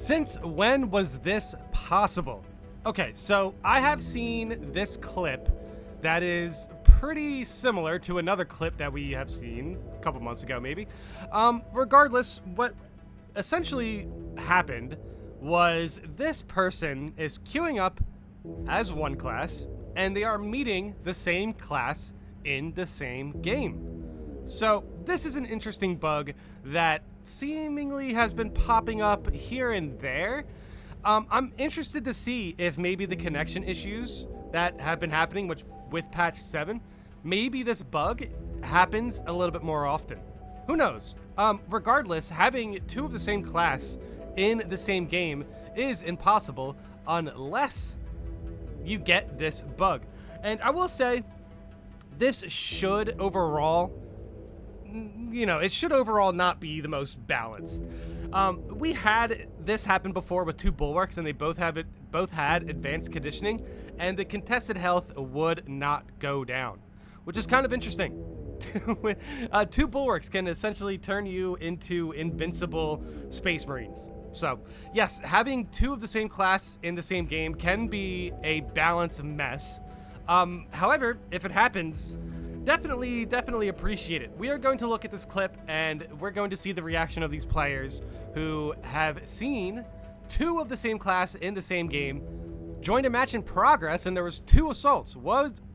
Since when was this possible? Okay, so I have seen this clip that is pretty similar to another clip that we have seen a couple months ago, maybe. Regardless, what essentially happened was this person is queuing up as one class, and they are meeting the same class in the same game. So this is an interesting bug that seemingly has been popping up here and there. I'm interested to see if maybe the connection issues that have been happening with patch 7, maybe this bug happens a little bit more often. Who knows? Regardless, having two of the same class in the same game is impossible unless you get this bug. And I will say, this should overall, it should overall not be the most balanced. We had this happen before with two bulwarks, and they both had advanced conditioning, and the contested health would not go down, which is kind of interesting. Two bulwarks can essentially turn you into invincible space marines. So yes, having two of the same class in the same game can be a balance mess. However, if it happens, definitely appreciate it. We are going to look at this clip, and we're going to see the reaction of these players who have seen two of the same class in the same game, joined a match in progress, and there was two assaults.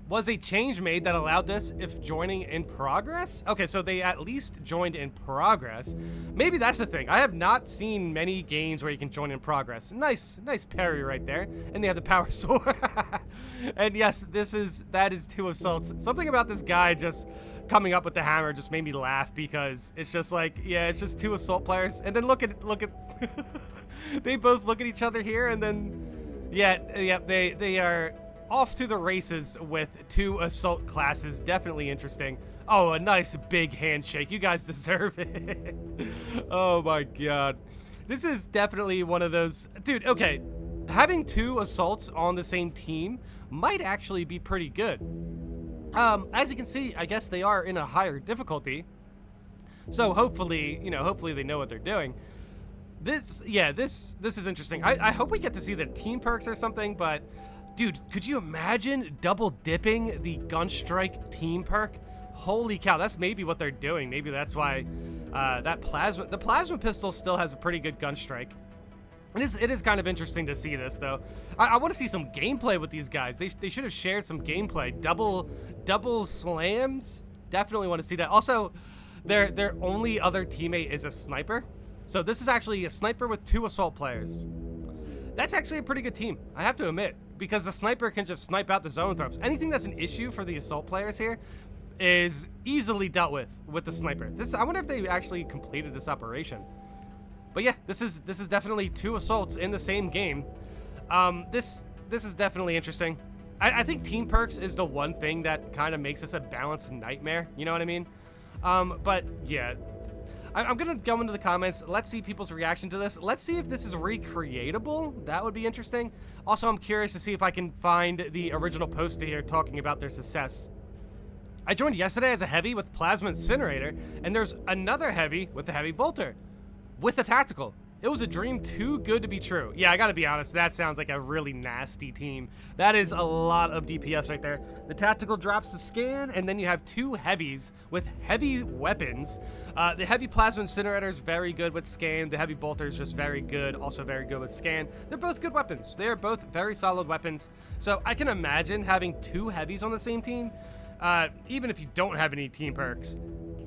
Was a change made that allowed this if joining in progress? Okay, so they at least joined in progress. Maybe that's the thing. I have not seen many games where you can join in progress. Nice parry right there. And they have the power sword. And yes, that is two assaults. Something about this guy just coming up with the hammer just made me laugh, because it's just like, yeah, it's just two assault players. And then look at they both look at each other here, and then they are off to the races with two assault classes. Definitely interesting. Oh, a nice big handshake. You guys deserve it. Oh my god. This is definitely one of those... Dude, okay. Having two assaults on the same team might actually be pretty good. As you can see, I guess they are in a higher difficulty. So hopefully, hopefully they know what they're doing. This is interesting. I hope we get to see the team perks or something, but... Dude, could you imagine double dipping the gunstrike team perk? Holy cow, that's maybe what they're doing. Maybe that's why the plasma pistol still has a pretty good gunstrike. It is kind of interesting to see this, though. I want to see some gameplay with these guys. They should have shared some gameplay. Double slams. Definitely want to see that. Also, their only other teammate is a sniper. So this is actually a sniper with two assault players. That's actually a pretty good team, I have to admit, because the sniper can just snipe out the zone throws. Anything that's an issue for the assault players here is easily dealt with the sniper. I wonder if they actually completed this operation. But yeah, this is definitely two assaults in the same game. This is definitely interesting. I think team perks is the one thing that kind of makes this a balanced nightmare. You know what I mean? But yeah. I'm going to go into the comments. Let's see people's reaction to this. Let's see if this is recreatable. That would be interesting. Also, I'm curious to see if I can find the original post here talking about their success. I joined yesterday as a heavy with plasma incinerator, and there's another heavy with the heavy bolter with a tactical. It was a dream too good to be true. Yeah, I gotta be honest, that sounds like a really nasty team. That is a lot of DPS right there. The tactical drops the scan, and then you have two heavies with heavy weapons. The heavy plasma incinerator is very good with scan. The heavy bolter is just very good, also very good with scan. They're both good weapons. They are both very solid weapons. So I can imagine having two heavies on the same team, even if you don't have any team perks.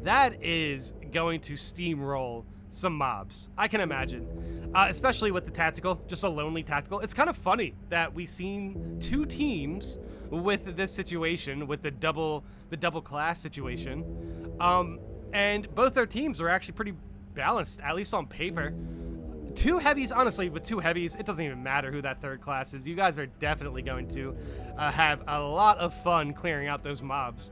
That is going to steamroll some mobs, I can imagine, especially with the tactical, just a lonely tactical. It's kind of funny that we've seen two teams with this situation, with the double class situation, and both their teams were actually pretty balanced, at least on paper. Two heavies, honestly, with two heavies, it doesn't even matter who that third class is. You guys are definitely going to have a lot of fun clearing out those mobs.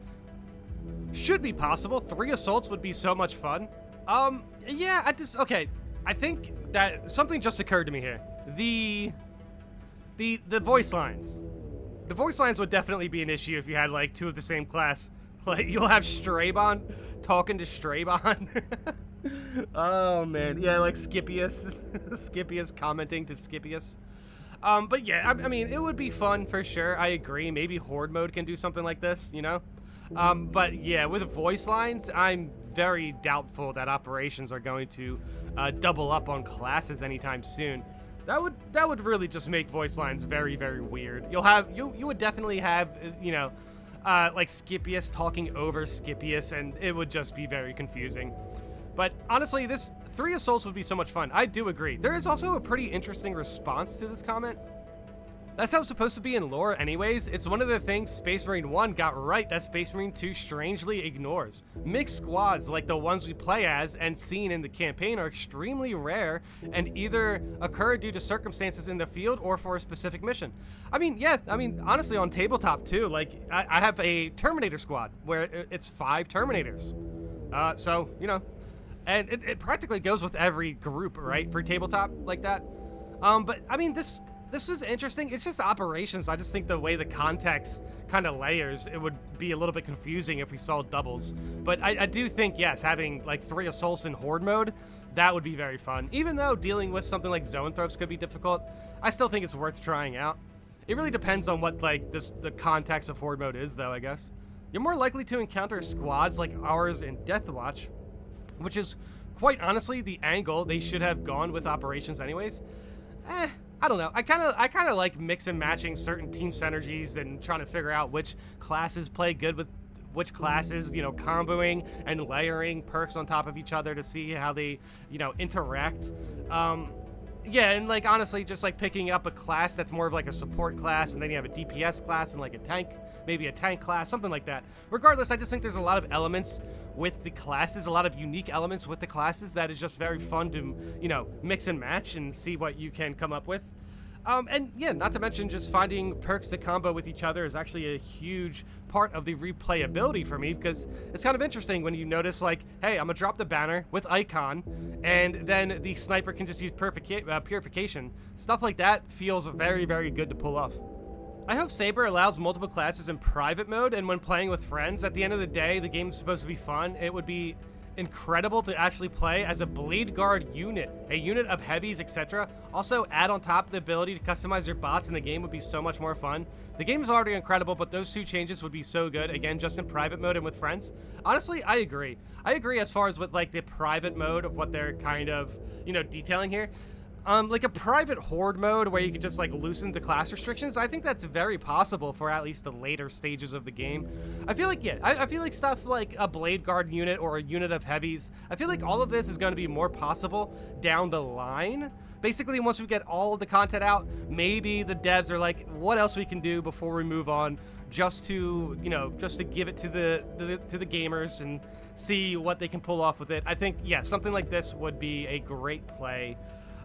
Should be possible. 3 assaults would be so much fun. Yeah, okay. I think that something just occurred to me here. The voice lines. The voice lines would definitely be an issue if you had like two of the same class. Like you'll have Straybon talking to Straybon. Oh man, yeah, like Scipius, Scipius commenting to Scipius. But yeah, I mean, it would be fun for sure. I agree. Maybe Horde mode can do something like this, you know? But yeah, with voice lines, I'm very doubtful that operations are going to double up on classes anytime soon. That would really just make voice lines very, very weird. You would definitely have like Scipius talking over Scipius, and it would just be very confusing. But honestly, this 3 assaults would be so much fun. I do agree. There is also a pretty interesting response to this comment. That's how it's supposed to be in lore anyways. It's one of the things Space Marine 1 got right that Space Marine 2 strangely ignores. Mixed squads like the ones we play as and seen in the campaign are extremely rare and either occur due to circumstances in the field or for a specific mission. I mean, yeah, honestly on tabletop too, like I have a Terminator squad where it's 5 Terminators. So, you know, and it practically goes with every group, right, for tabletop like that. But I mean, this was interesting. It's just operations. I just think the way the context kind of layers, it would be a little bit confusing if we saw doubles. But I do think, yes, having like 3 assaults in Horde mode, that would be very fun. Even though dealing with something like zoanthropes could be difficult, I still think it's worth trying out. It really depends on what like the context of Horde mode is, though, I guess. You're more likely to encounter squads like ours in Deathwatch, which is quite honestly the angle they should have gone with operations anyways. I don't know. I kind of like mix and matching certain team synergies and trying to figure out which classes play good with which classes, you know, comboing and layering perks on top of each other to see how they, you know, interact. Yeah, and like honestly, just like picking up a class that's more of like a support class, and then you have a DPS class and like a tank, maybe a tank class, something like that. Regardless, I just think there's a lot of elements with the classes, a lot of unique elements with the classes that is just very fun to, you know, mix and match and see what you can come up with. And yeah, not to mention just finding perks to combo with each other is actually a huge part of the replayability for me, because it's kind of interesting when you notice like, hey, I'm gonna drop the banner with Icon, and then the sniper can just use Purification. Stuff like that feels very, very good to pull off. I hope Saber allows multiple classes in private mode, and when playing with friends, at the end of the day, the game's supposed to be fun. It would be incredible to actually play as a Blade Guard unit, a unit of heavies, etc. Also, add on top the ability to customize your bots in the game would be so much more fun. The game is already incredible, but those 2 changes would be so good, again, just in private mode and with friends. Honestly, I agree. I agree as far as with, like, the private mode of what they're kind of, you know, detailing here. Like a private Horde mode where you can just like loosen the class restrictions, I think that's very possible for at least the later stages of the game. I feel like, yeah, I feel like stuff like a Blade Guard unit or a unit of heavies, I feel like all of this is going to be more possible down the line. Basically, once we get all of the content out, maybe the devs are like, what else we can do before we move on, just to, you know, just to give it to the gamers and see what they can pull off with it. I think, yeah, something like this would be a great play.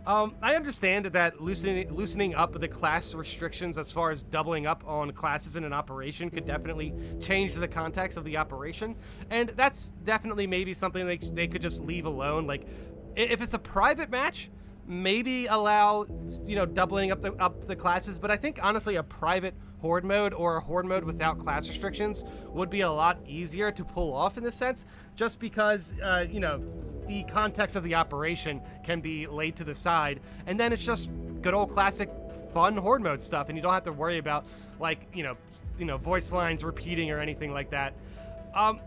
I understand that loosening up the class restrictions as far as doubling up on classes in an operation could definitely change the context of the operation, and that's definitely maybe something they could just leave alone. Like, if it's a private match, maybe allow, you know, doubling up the classes, but I think honestly a private Horde mode or a Horde mode without class restrictions would be a lot easier to pull off in this sense, just because, you know, the context of the operation can be laid to the side, and then it's just good old classic fun Horde mode stuff, and you don't have to worry about, like, you know, voice lines repeating or anything like that.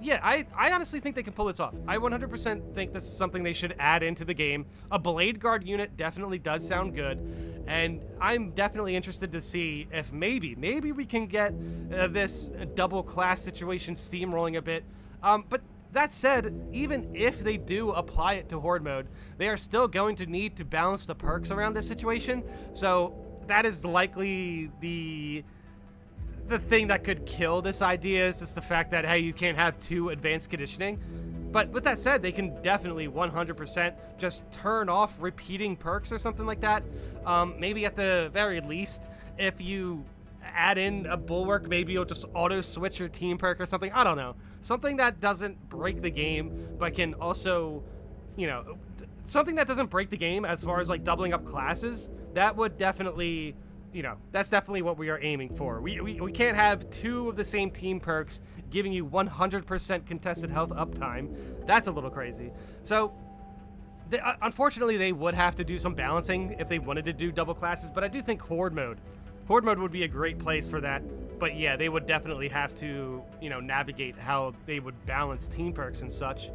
Yeah, I honestly think they can pull this off. I 100% think this is something they should add into the game. A Blade Guard unit definitely does sound good, and I'm definitely interested to see if maybe we can get this double class situation steamrolling a bit. But that said, even if they do apply it to Horde mode, they are still going to need to balance the perks around this situation, so that is likely the thing that could kill this idea, is just the fact that, hey, you can't have 2 advanced conditioning. But with that said, they can definitely 100% just turn off repeating perks or something like that. Maybe at the very least, if you add in a bulwark, maybe you'll just auto switch your team perk or something. I don't know. Something that doesn't break the game, but can also, you know, something that doesn't break the game as far as like doubling up classes. That would definitely, you know, that's definitely what we are aiming for. We can't have 2 of the same team perks giving you 100% contested health uptime. That's a little crazy. So Unfortunately, they would have to do some balancing if they wanted to do double classes, but I do think Horde mode would be a great place for that. But yeah, they would definitely have to, you know, navigate how they would balance team perks and such.